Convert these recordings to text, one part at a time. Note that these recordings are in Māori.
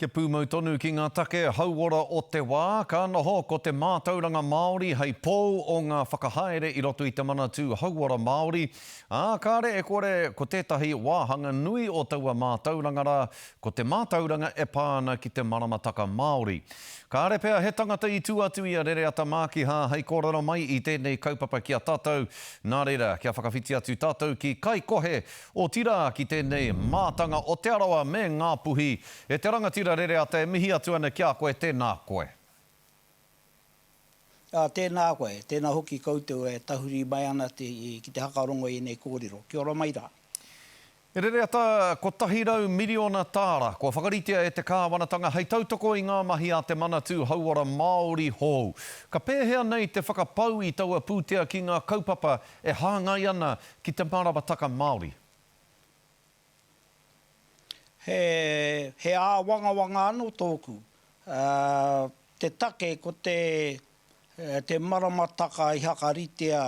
Kia pūmau tonu ki ngā take hauora o te wā, ka noho ko te mātauranga Māori hei pōu o ngā whakahaere i roto i te manatū hauora Māori. Kāre e kore ko tētahi wāhanga nui o taua mātauranga rā, ko te mātauranga e pāna ki te maramataka Māori. Kāre pēr he tangata i tū atu i a rere ata mākiha hei kōrero mai i tēnei kaupapa ki a tātou. Nā reira, kia whakawhiti atu tātou ki kai kohe o tira ki tēnei mātanga o te arawa me ngā puhi. E te rangatira rere ata e mihi atu ana kia koe, tēnā koe. Tēnā koe, tēnā hoki koutou e tahuri mai ana ki te hakarongo i nei kōrero. Kia ora mai rā. E rere ata, ko 100 miliona tāra, ko whakaritea e te kāwanatanga hei tautoko i ngā mahi a te manatū hauora Māori hou. Ka pēhea nei te whakapau i taua pūtea ki ngā kaupapa e hāngai ana ki te maramataka Māori. He āwangawanga anō tōku. Te take ko te maramataka i hakaritea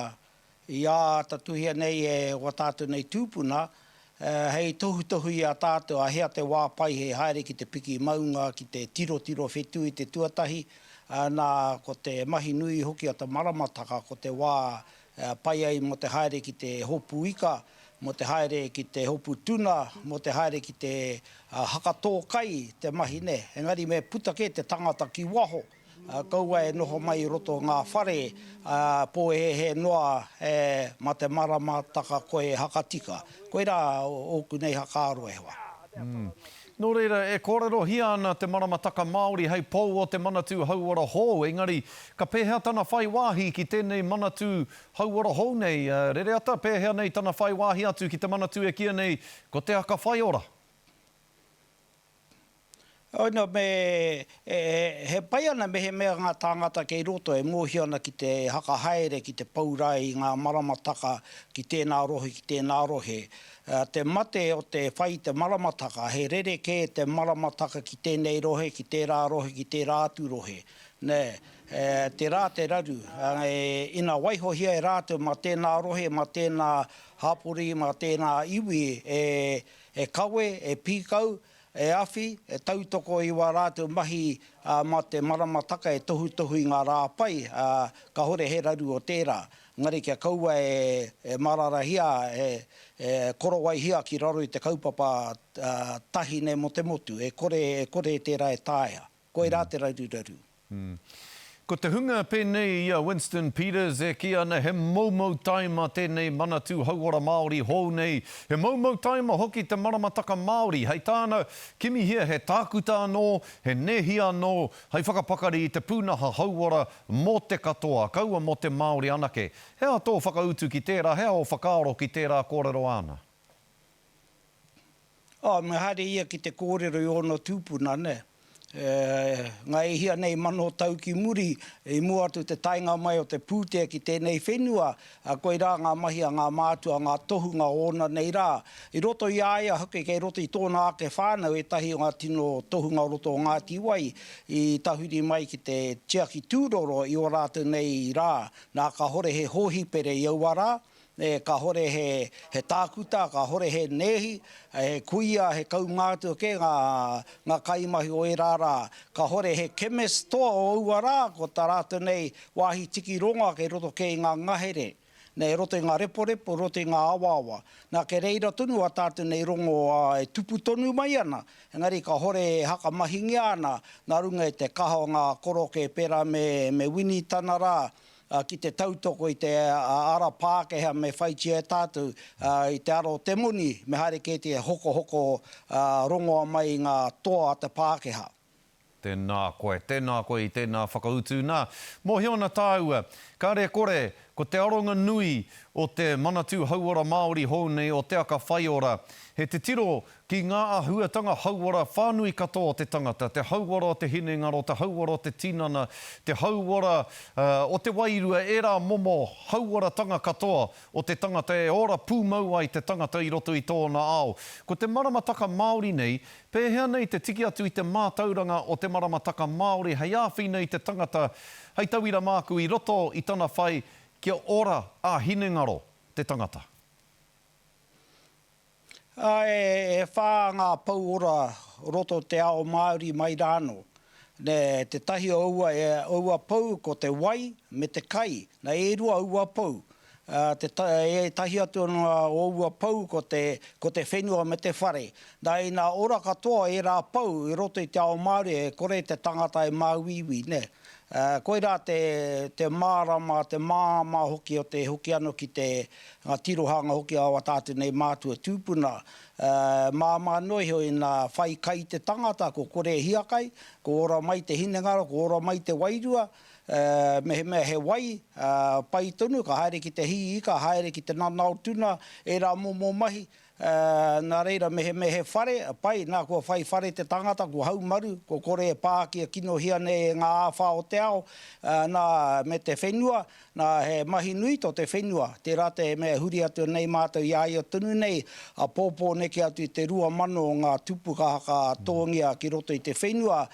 i a tatuhia nei e o tātou nei tūpuna, hei tohu i a tātou a hea te wāpai he haere ki te piki maunga, ki te tiro whetū i te tuatahi, nā ko te mahi nui hoki a te maramataka, ko te wā pai ai mo te haere ki te hopu ika, mo te haere ki te hopu tuna, mo te haere ki te hakatōkai, te mahi ne. Engari me putake te tangata ki waho. Kaua e noho mai roto ngā whare, po he noa ma te maramataka koe hakatika. Koe rā oku nei hakaaro e hoa. Nō reira, e kōrero hia ana te maramataka Māori hei pou o te manatū hauora hou. Engari, ka pēhea tana whai wāhi ki tēnei manatū hauora hou nei. Rere ata, pēhea nei tana whai wāhi atu ki te manatū e kia nei, ko te aka whai ora. Oina, he pai ana me he mea ngā tāngata kei roto e mōhi ana ki te hakahaere, ki te paurai, ngā maramataka, ki tēnā rohe, ki tēnā rohe. Te mate o te whai te maramataka, he rere ke te maramataka ki tēnei rohe, ki tērā rohe, ki tērā atu rohe. Te rā te raru, ina waiho hia e rātou ma tēnā rohe, ma tēnā hapori, ma tēnā iwi, e kawe, e pīkau, e awhi, e tautoko i wā rātou mahi ma te maramataka e tohu i ngā rāpai, ka hore he raru o tērā. Ngari kia kaua e marara hia, e korowai hia ki raro i te kaupapa tahi ne mo te motu, e kore tērā e tāia. Koe rā te raru. Ko te hunga pēnei i a Winston Peters e ki ana he maumau taima tēnei manatū hauora Māori hou nei. He maumau taima hoki te maramataka Māori. Hei tāna kimi hia he tākuta anō, he nehi anō, hei whakapakari i te pūnaha hauora mō te katoa, kaua mō te Māori anake. Hea tō whakautu ki tērā, hea o whakaaro ki tērā kōrero ana? Me haere ia ki te kōrero i ono tūpuna, ne? Ngā hia nei mano tau ki muri, i mua atu te tainga mai o te pūtea ki tēnei whenua, koe rā ngā mahi a ngā mātua, ngā tohunga ona nei rā. I roto i aia, hoke kei roto i tōna ake whānau, e tahi o ngā tino tohunga roto o ngā tiwai, i tahuri mai ki te tiaki tūroro i o rātou nei rā. Nā ka hore he hōhipere i aua rā, ka hore he tākuta, ka hore he nehi, he kuia, he kaumātua ke ngā kaimahi o e rārā. Ka hore he kemes toa o aua rā, ko tā rātou nei wāhi tiki ronga kei roto ke ngā ngahere. Nei roto i ngā repo, roto i ngā awawa. Nā ke reira tonu a tātou nei rongo e tupu tonu mai ana. Engari ka hore haka mahingi ana, nā runga i te kaha o ngā koroke pera me wini tana rā. Ki te tautoko i te ara Pākehā me whaitia e tātou i te aro te moni, me haere ke te hoko rongoa mai i ngā toa a te Pākehā. Tēnā koe i tēnā whakautu nā. Mō hiona tāua, kāre kore, ko te aronga nui o te manatū hauora Māori hou nei o te aka whaiora, he te tiro ki ngā ahuatanga hauora whānui katoa o te tangata, te hauora o te hinengaro, te hauora o te tinana, te hauora o te wairua, e rā momo hauora tanga katoa o te tangata e ora pūmau ai te tangata i roto i tōna ao. Ko te maramataka Māori nei, pēhea nei te tiki atu i te mātauranga o te maramataka Māori, hei āwhi nei te tangata, hei tauira māku i roto i tana whai kia ora a hinengaro te tangata. E whā ngā pauora roto te ao Māori mai rāno. Ne te tahi o ua pau ko te wai me te kai. Na e rua ua pau. E tahi atu o ua pau ko te whenua me te whare. Na i nā ora katoa e rā pau i roto i te ao Māori e kore te tangata e māwiwi, ne. Koe rā te mārama, te māma hoki o te hoki ano ki te tirohanga hoki a tātou nei mātua tūpuna. Māma noi hoi nā whai kai te tangata, ko kore hiakai, ko ora mai te hinengaro, ko ora mai te wairua, me he wai, pai tonu, ka haere ki te hii, ka haere ki te nanau tuna, e rā momo mahi. Nā reira me he whare, pai, nā kua whai whare te tangata, kua haumaru, ko kore e pākia kino hia nei ngā āwha o te ao, nā me te whenua, nā he mahi nui to te whenua, te rate me huri atu nei mātou iai o tunu nei, a pōpō neki atu i te rua mano o ngā tupu kahaka tōngia ki roto i te whenua,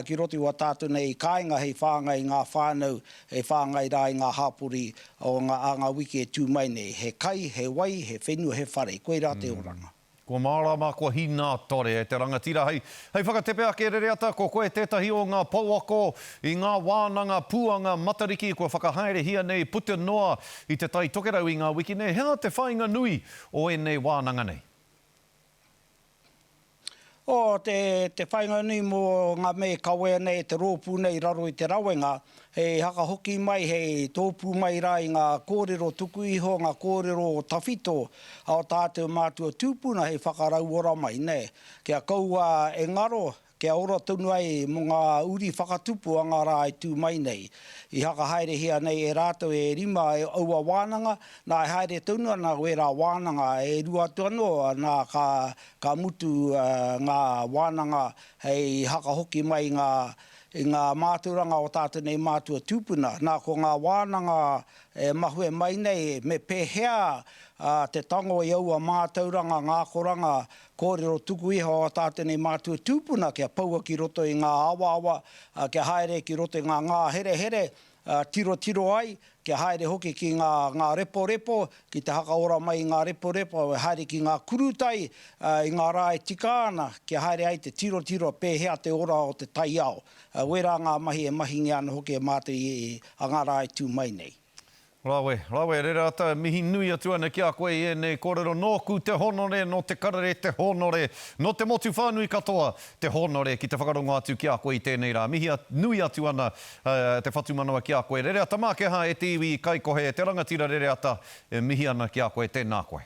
ki roto i wa tātou nei kāinga hei whāngai ngā whānau, hei whāngai rā i ngā hāpuri o ngā wiki e tūmai nei, he kai, he wai, he whenua, he whare, koe rā te oranga. Ko mārama, ko hina tore e te rangatira. Hei whakatepea ke rereata, ko koe tētahi o ngā pauako i ngā wānanga, puanga, matariki, ko whakahaere hia nei, puta noa i te tai tokerau i ngā wiki nei. Hea te whainga nui o e nei wānanga nei? Te whainga nui mō ngā me kawea nei, te rōpū nei raro i te rawenga, hei haka hoki mai, hei tōpū mai rā i ngā kōrero tuku iho, ngā kōrero tawhito, ao tātou mātua tūpuna hei whakarau ora mai, ne. Kia kaua e ngaro, kia ora tonu ai mō ngā uri whakatupu a ngā rā i tū mai nei. I haka haere hia nei e rātou e rima e aua wānanga, nā e haere tonu ana o e rā wānanga e rua tuano, nā ka mutu ngā wānanga hei haka hoki mai i ngā māturanga o tātou nei mātua tūpuna. Nā ko ngā wānanga mahue mai nei me pēhea te tango i aua mātauranga, ngā koranga, kōrero tuku iho o tātou nei mātua tūpuna, kia paua ki roto i ngā awa, kia haere ki roto i ngā here, tiro ai, kia haere hoki ki ngā repo, ki te hakaora mai i ngā repo, haere ki ngā kurutai, i ngā rā e tika ana, kia haere ai te tiro pēhea te ora o te tai ao. Wera ngā mahi e mahi ngi ana hoki e mātou i a ngā rā e tū mai nei. Rawe, rereata, mihi nui atu ana ki a koe e nei kōrero nōku te honore, no te karare te honore, no te motu whānui katoa te honore ki te whakarongo atu ki a koe i tēnei rā. Mihi nui atu ana te whatu manawa ki a koe. Rereata mā ke ha e te iwi kai kohe, te rangatira rereata, mihi ana ki a koe, tēnā koe.